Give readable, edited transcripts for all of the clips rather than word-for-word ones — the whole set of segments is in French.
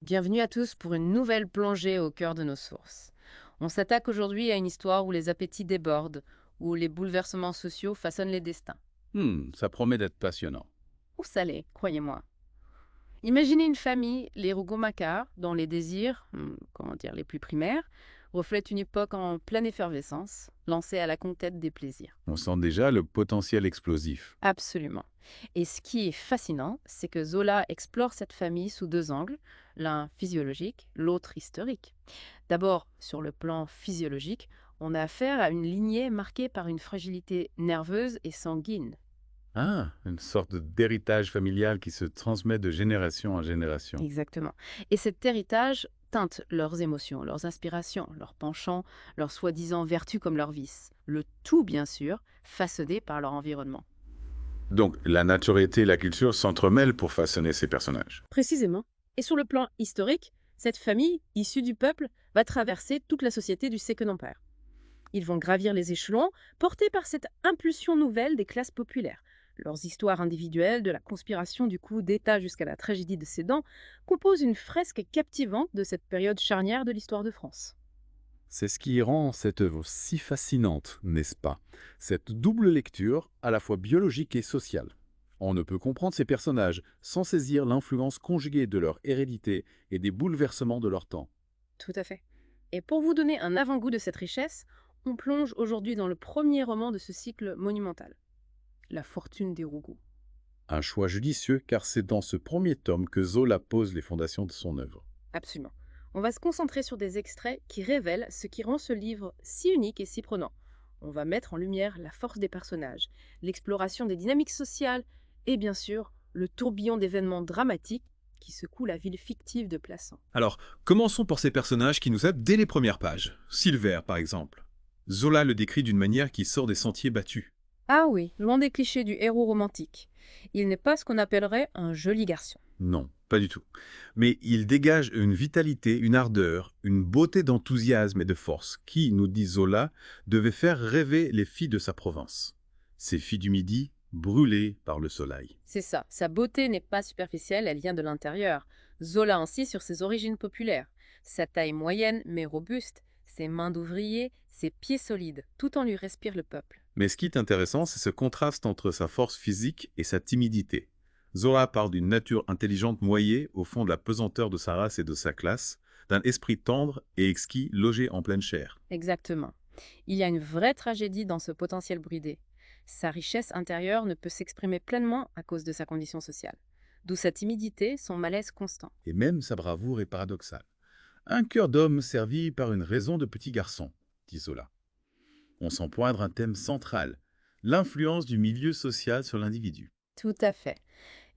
Bienvenue à tous pour une nouvelle plongée au cœur de nos sources. On s'attaque aujourd'hui à une histoire où les appétits débordent, où les bouleversements sociaux façonnent les destins. Ça promet d'être passionnant. Ou salé, croyez-moi. Imaginez une famille, les Rougon-Macquart, dont les désirs, les plus primaires, reflètent une époque en pleine effervescence, lancée à la conquête des plaisirs. On sent déjà le potentiel explosif. Absolument. Et ce qui est fascinant, c'est que Zola explore cette famille sous deux angles, l'un physiologique, l'autre historique. D'abord, sur le plan physiologique, on a affaire à une lignée marquée par une fragilité nerveuse et sanguine. Ah, une sorte d'héritage familial qui se transmet de génération en génération. Exactement. Et cet héritage teinte leurs émotions, leurs inspirations, leurs penchants, leurs soi-disant vertus comme leurs vices. Le tout, bien sûr, façonné par leur environnement. Donc, la naturalité et la culture s'entremêlent pour façonner ces personnages. Précisément. Et sur le plan historique, cette famille, issue du peuple, va traverser toute la société du Second Empire. Ils vont gravir les échelons, portés par cette impulsion nouvelle des classes populaires. Leurs histoires individuelles, de la conspiration du coup d'État jusqu'à la tragédie de Sédan, composent une fresque captivante de cette période charnière de l'histoire de France. C'est ce qui rend cette œuvre si fascinante, n'est-ce pas? Cette double lecture, à la fois biologique et sociale. On ne peut comprendre ces personnages sans saisir l'influence conjuguée de leur hérédité et des bouleversements de leur temps. Tout à fait. Et pour vous donner un avant-goût de cette richesse, on plonge aujourd'hui dans le premier roman de ce cycle monumental, La fortune des Rougon. Un choix judicieux car c'est dans ce premier tome que Zola pose les fondations de son œuvre. Absolument. On va se concentrer sur des extraits qui révèlent ce qui rend ce livre si unique et si prenant. On va mettre en lumière la force des personnages, l'exploration des dynamiques sociales et bien sûr le tourbillon d'événements dramatiques qui secouent la ville fictive de Plassans. Alors, commençons par ces personnages qui nous aident dès les premières pages. Silver, par exemple. Zola le décrit d'une manière qui sort des sentiers battus. Ah oui, loin des clichés du héros romantique. Il n'est pas ce qu'on appellerait un joli garçon. Non, pas du tout. Mais il dégage une vitalité, une ardeur, une beauté d'enthousiasme et de force qui, nous dit Zola, devait faire rêver les filles de sa province. Ces filles du Midi, brûlées par le soleil. C'est ça, sa beauté n'est pas superficielle, elle vient de l'intérieur. Zola insiste sur ses origines populaires. Sa taille moyenne mais robuste, ses mains d'ouvrier, ses pieds solides, tout en lui respire le peuple. Mais ce qui est intéressant, c'est ce contraste entre sa force physique et sa timidité. Zola parle d'une nature intelligente noyée au fond de la pesanteur de sa race et de sa classe, d'un esprit tendre et exquis logé en pleine chair. Exactement. Il y a une vraie tragédie dans ce potentiel bridé. Sa richesse intérieure ne peut s'exprimer pleinement à cause de sa condition sociale. D'où sa timidité, son malaise constant. Et même sa bravoure est paradoxale. Un cœur d'homme servi par une raison de petit garçon, dit Zola. On sent poindre un thème central, l'influence du milieu social sur l'individu. Tout à fait.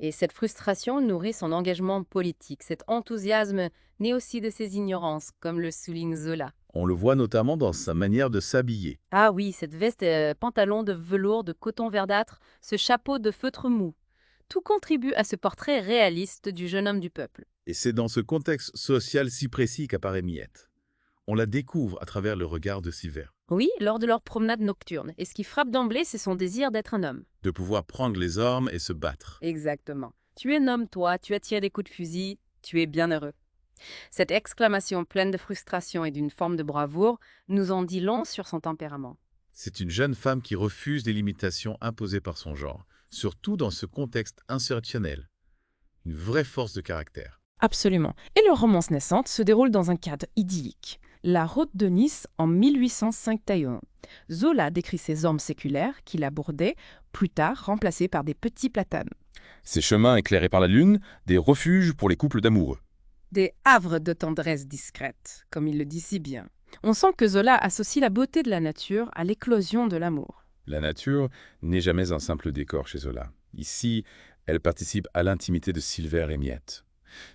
Et cette frustration nourrit son engagement politique. Cet enthousiasme naît aussi de ses ignorances, comme le souligne Zola. On le voit notamment dans sa manière de s'habiller. Ah oui, cette veste pantalon de velours de coton verdâtre, ce chapeau de feutre mou. Tout contribue à ce portrait réaliste du jeune homme du peuple. Et c'est dans ce contexte social si précis qu'apparaît Miette. On la découvre à travers le regard de Silver, Oui, lors de leur promenade nocturne. Et ce qui frappe d'emblée, c'est son désir d'être un homme. de pouvoir prendre les armes et se battre. Exactement. Tu es un homme, toi, tu attires des coups de fusil, tu es bien heureux. Cette exclamation pleine de frustration et d'une forme de bravoure nous en dit long sur son tempérament. C'est une jeune femme qui refuse les limitations imposées par son genre, surtout dans ce contexte insurrectionnel. Une vraie force de caractère. Absolument. Et leur romance naissante se déroule dans un cadre idyllique. La route de Nice en 1851. Zola décrit ces hommes séculaires qu'il abordait, plus tard remplacés par des petits platanes. Ces chemins éclairés par la lune, des refuges pour les couples d'amoureux. Des havres de tendresse discrète, comme il le dit si bien. On sent que Zola associe la beauté de la nature à l'éclosion de l'amour. La nature n'est jamais un simple décor chez Zola. Ici, elle participe à l'intimité de Silver et Miette.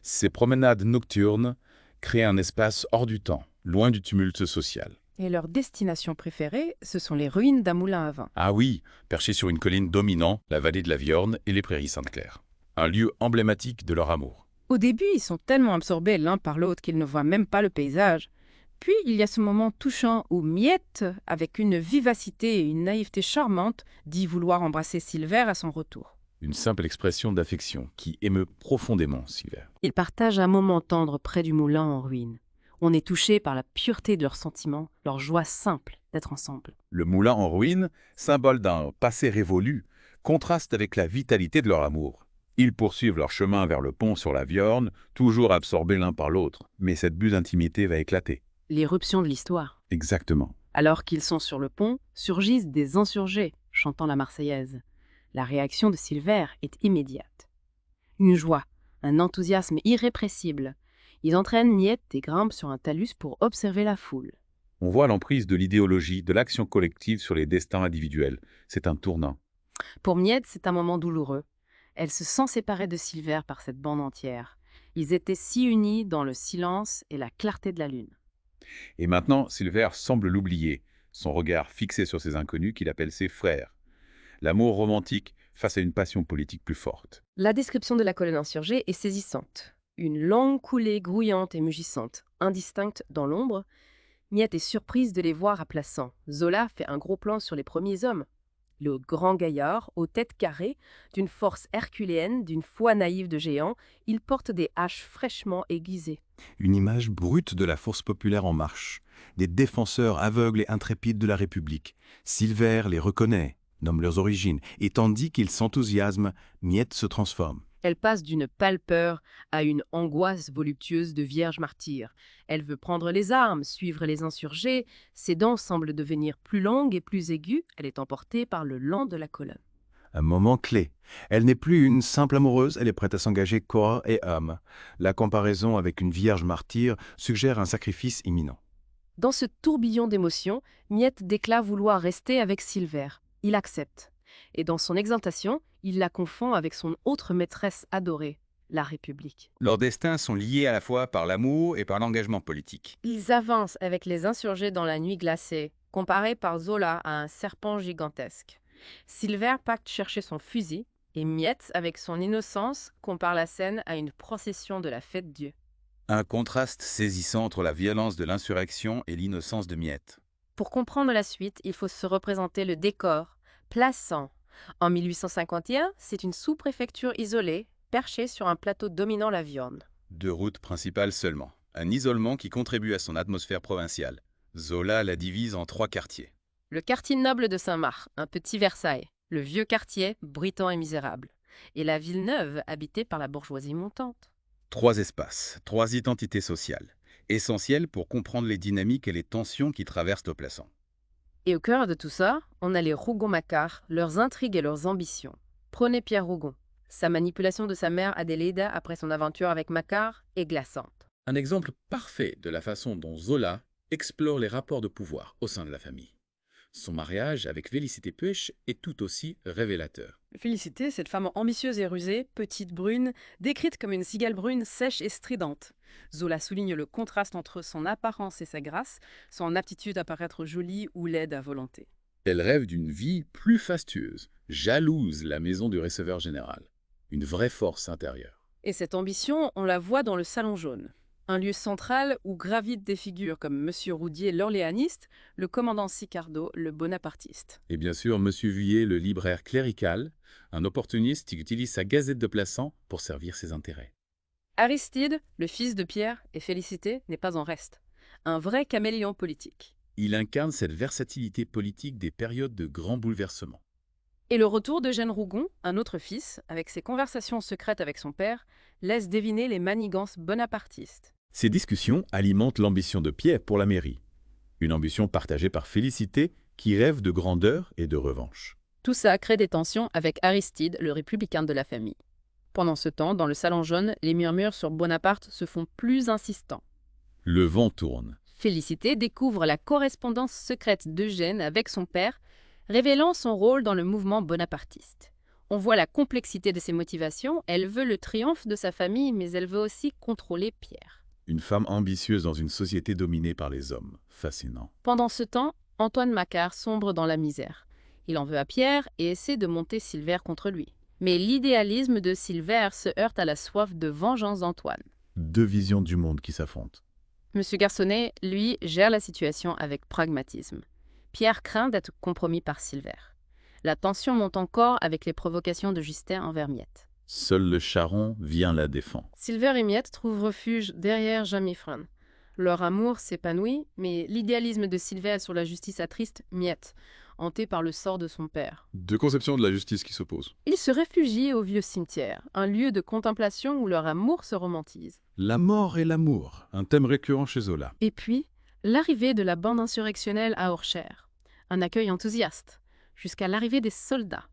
Ces promenades nocturnes créent un espace hors du temps, loin du tumulte social. Et leur destination préférée, ce sont les ruines d'un moulin à vin. Ah oui, perché sur une colline dominant la vallée de la Viorne et les prairies Sainte-Claire. Un lieu emblématique de leur amour. Au début, ils sont tellement absorbés l'un par l'autre qu'ils ne voient même pas le paysage. Puis, il y a ce moment touchant où Miette, avec une vivacité et une naïveté charmante, dit vouloir embrasser Silver à son retour. Une simple expression d'affection qui émeut profondément Silver. Ils partagent un moment tendre près du moulin en ruine. On est touché par la pureté de leurs sentiments, leur joie simple d'être ensemble. Le moulin en ruine, symbole d'un passé révolu, contraste avec la vitalité de leur amour. Ils poursuivent leur chemin vers le pont sur la Viorne, toujours absorbés l'un par l'autre. Mais cette bulle d'intimité va éclater. L'éruption de l'histoire. Exactement. Alors qu'ils sont sur le pont, surgissent des insurgés chantant la Marseillaise. La réaction de Silver est immédiate. Une joie, un enthousiasme irrépressible. Ils entraînent Miette et grimpent sur un talus pour observer la foule. On voit l'emprise de l'idéologie, de l'action collective sur les destins individuels. C'est un tournant. Pour Miette, c'est un moment douloureux. Elle se sent séparée de Silver par cette bande entière. Ils étaient si unis dans le silence et la clarté de la lune. Et maintenant, Silver semble l'oublier, son regard fixé sur ces inconnus qu'il appelle ses frères. L'amour romantique face à une passion politique plus forte. La description de la colonne insurgée est saisissante. Une longue coulée grouillante et mugissante, indistincte dans l'ombre. Miette est surprise de les voir à plat sang. Zola fait un gros plan sur les premiers hommes. Le grand gaillard, aux têtes carrées, d'une force herculéenne, d'une foi naïve de géant, il porte des haches fraîchement aiguisées. Une image brute de la force populaire en marche, des défenseurs aveugles et intrépides de la République. Silver les reconnaît, nomme leurs origines, et tandis qu'ils s'enthousiasment, Miette se transforme. Elle passe d'une pâle peur à une angoisse voluptueuse de vierge martyre. Elle veut prendre les armes, suivre les insurgés. Ses dents semblent devenir plus longues et plus aiguës. Elle est emportée par le lan de la colonne. Un moment clé. Elle n'est plus une simple amoureuse, elle est prête à s'engager corps et âme. La comparaison avec une vierge martyre suggère un sacrifice imminent. Dans ce tourbillon d'émotions, Miette déclare vouloir rester avec Silver. Il accepte. Et dans son exaltation, il la confond avec son autre maîtresse adorée, la République. Leurs destins sont liés à la fois par l'amour et par l'engagement politique. Ils avancent avec les insurgés dans la nuit glacée, comparés par Zola à un serpent gigantesque. Silver pacte chercher son fusil, et Miette, avec son innocence, compare la scène à une procession de la fête Dieu. Un contraste saisissant entre la violence de l'insurrection et l'innocence de Miette. Pour comprendre la suite, il faut se représenter le décor, Plassans. En 1851, c'est une sous-préfecture isolée, perchée sur un plateau dominant la Viorne. 2 routes principales seulement. Un isolement qui contribue à son atmosphère provinciale. Zola la divise en 3 quartiers. Le quartier noble de Saint-Marc, un petit Versailles. Le vieux quartier, brutant et misérable. Et la ville neuve, habitée par la bourgeoisie montante. 3 espaces, 3 identités sociales. Essentielles pour comprendre les dynamiques et les tensions qui traversent le Plassans. Et au cœur de tout ça, on a les Rougon-Macquart, leurs intrigues et leurs ambitions. Prenez Pierre Rougon. Sa manipulation de sa mère Adélaïde après son aventure avec Macquart est glaçante. Un exemple parfait de la façon dont Zola explore les rapports de pouvoir au sein de la famille. Son mariage avec Félicité Puech est tout aussi révélateur. Félicité, cette femme ambitieuse et rusée, petite brune, décrite comme une cigale brune sèche et stridente. Zola souligne le contraste entre son apparence et sa grâce, son aptitude à paraître jolie ou laide à volonté. Elle rêve d'une vie plus fastueuse, jalouse la maison du receveur général. Une vraie force intérieure. Et cette ambition, on la voit dans le Salon jaune. Un lieu central où gravitent des figures comme Monsieur Roudier, l'orléaniste, le commandant Sicardo, le bonapartiste. Et bien sûr, M. Vuillet, le libraire clérical, un opportuniste qui utilise sa gazette de Plassans pour servir ses intérêts. Aristide, le fils de Pierre et Félicité, n'est pas en reste. Un vrai caméléon politique. Il incarne cette versatilité politique des périodes de grands bouleversements. Et le retour d'Eugène Rougon, un autre fils, avec ses conversations secrètes avec son père, laisse deviner les manigances bonapartistes. Ces discussions alimentent l'ambition de Pierre pour la mairie. Une ambition partagée par Félicité qui rêve de grandeur et de revanche. Tout ça crée des tensions avec Aristide, le républicain de la famille. Pendant ce temps, dans le Salon jaune, les murmures sur Bonaparte se font plus insistants. Le vent tourne. Félicité découvre la correspondance secrète d'Eugène avec son père, révélant son rôle dans le mouvement bonapartiste. On voit la complexité de ses motivations, elle veut le triomphe de sa famille, mais elle veut aussi contrôler Pierre. Une femme ambitieuse dans une société dominée par les hommes. Fascinant. Pendant ce temps, Antoine Macquart sombre dans la misère. Il en veut à Pierre et essaie de monter Silver contre lui. Mais l'idéalisme de Silver se heurte à la soif de vengeance d'Antoine. 2 visions du monde qui s'affrontent. Monsieur Garçonnet, lui, gère la situation avec pragmatisme. Pierre craint d'être compromis par Silver. La tension monte encore avec les provocations de Justin envers Miette. Seul le charron vient la défend. Silver et Miette trouvent refuge derrière Jamifran. Leur amour s'épanouit, mais l'idéalisme de Silver sur la justice attriste Miette, hanté par le sort de son père. Deux conceptions de la justice qui s'opposent. Ils se réfugient au vieux cimetière, un lieu de contemplation où leur amour se romantise. La mort et l'amour, un thème récurrent chez Zola. Et puis, l'arrivée de la bande insurrectionnelle à Orcher. Un accueil enthousiaste, jusqu'à l'arrivée des soldats.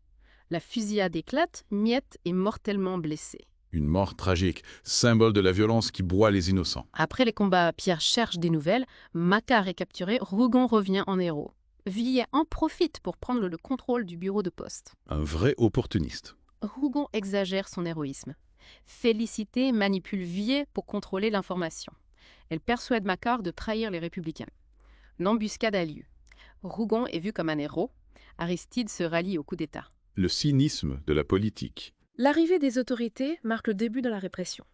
La fusillade éclate, Miette est mortellement blessé. Une mort tragique, symbole de la violence qui broie les innocents. Après les combats, Pierre cherche des nouvelles, Macquart est capturé, Rougon revient en héros. Villiers en profite pour prendre le contrôle du bureau de poste. Un vrai opportuniste. Rougon exagère son héroïsme. Félicité manipule Villiers pour contrôler l'information. Elle persuade Macquart de trahir les Républicains. L'embuscade a lieu. Rougon est vu comme un héros. Aristide se rallie au coup d'État. Le cynisme de la politique. L'arrivée des autorités marque le début de la répression.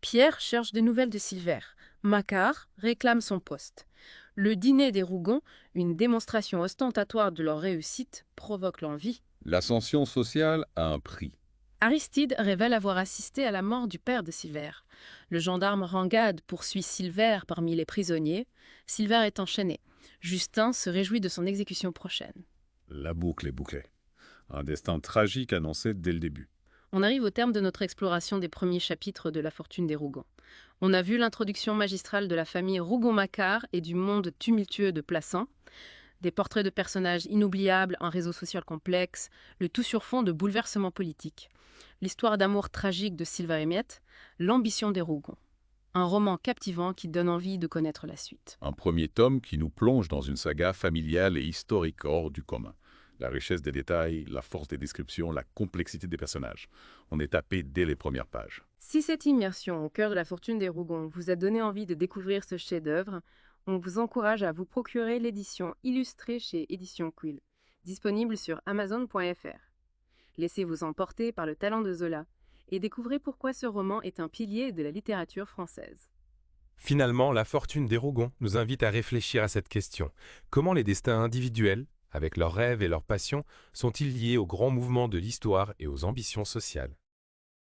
Pierre cherche des nouvelles de Silver. Macquart réclame son poste. Le dîner des Rougon, une démonstration ostentatoire de leur réussite, provoque l'envie. L'ascension sociale a un prix. Aristide révèle avoir assisté à la mort du père de Silver. Le gendarme Rangade poursuit Silver parmi les prisonniers. Silver est enchaîné. Justin se réjouit de son exécution prochaine. La boucle est bouclée. Un destin tragique annoncé dès le début. On arrive au terme de notre exploration des premiers chapitres de La Fortune des Rougon. On a vu l'introduction magistrale de la famille Rougon-Macquart et du monde tumultueux de Plassans, des portraits de personnages inoubliables, un réseau social complexe, le tout sur fond de bouleversements politiques, l'histoire d'amour tragique de Silver et Miette, l'ambition des Rougon. Un roman captivant qui donne envie de connaître la suite. Un premier tome qui nous plonge dans une saga familiale et historique hors du commun. La richesse des détails, la force des descriptions, la complexité des personnages. On est tapé dès les premières pages. Si cette immersion au cœur de La Fortune des Rougon vous a donné envie de découvrir ce chef-d'œuvre, on vous encourage à vous procurer l'édition illustrée chez Éditions Quill, disponible sur Amazon.fr. Laissez-vous emporter par le talent de Zola et découvrez pourquoi ce roman est un pilier de la littérature française. Finalement, La Fortune des Rougon nous invite à réfléchir à cette question. Comment les destins individuels, avec leurs rêves et leurs passions, sont-ils liés aux grands mouvements de l'histoire et aux ambitions sociales ?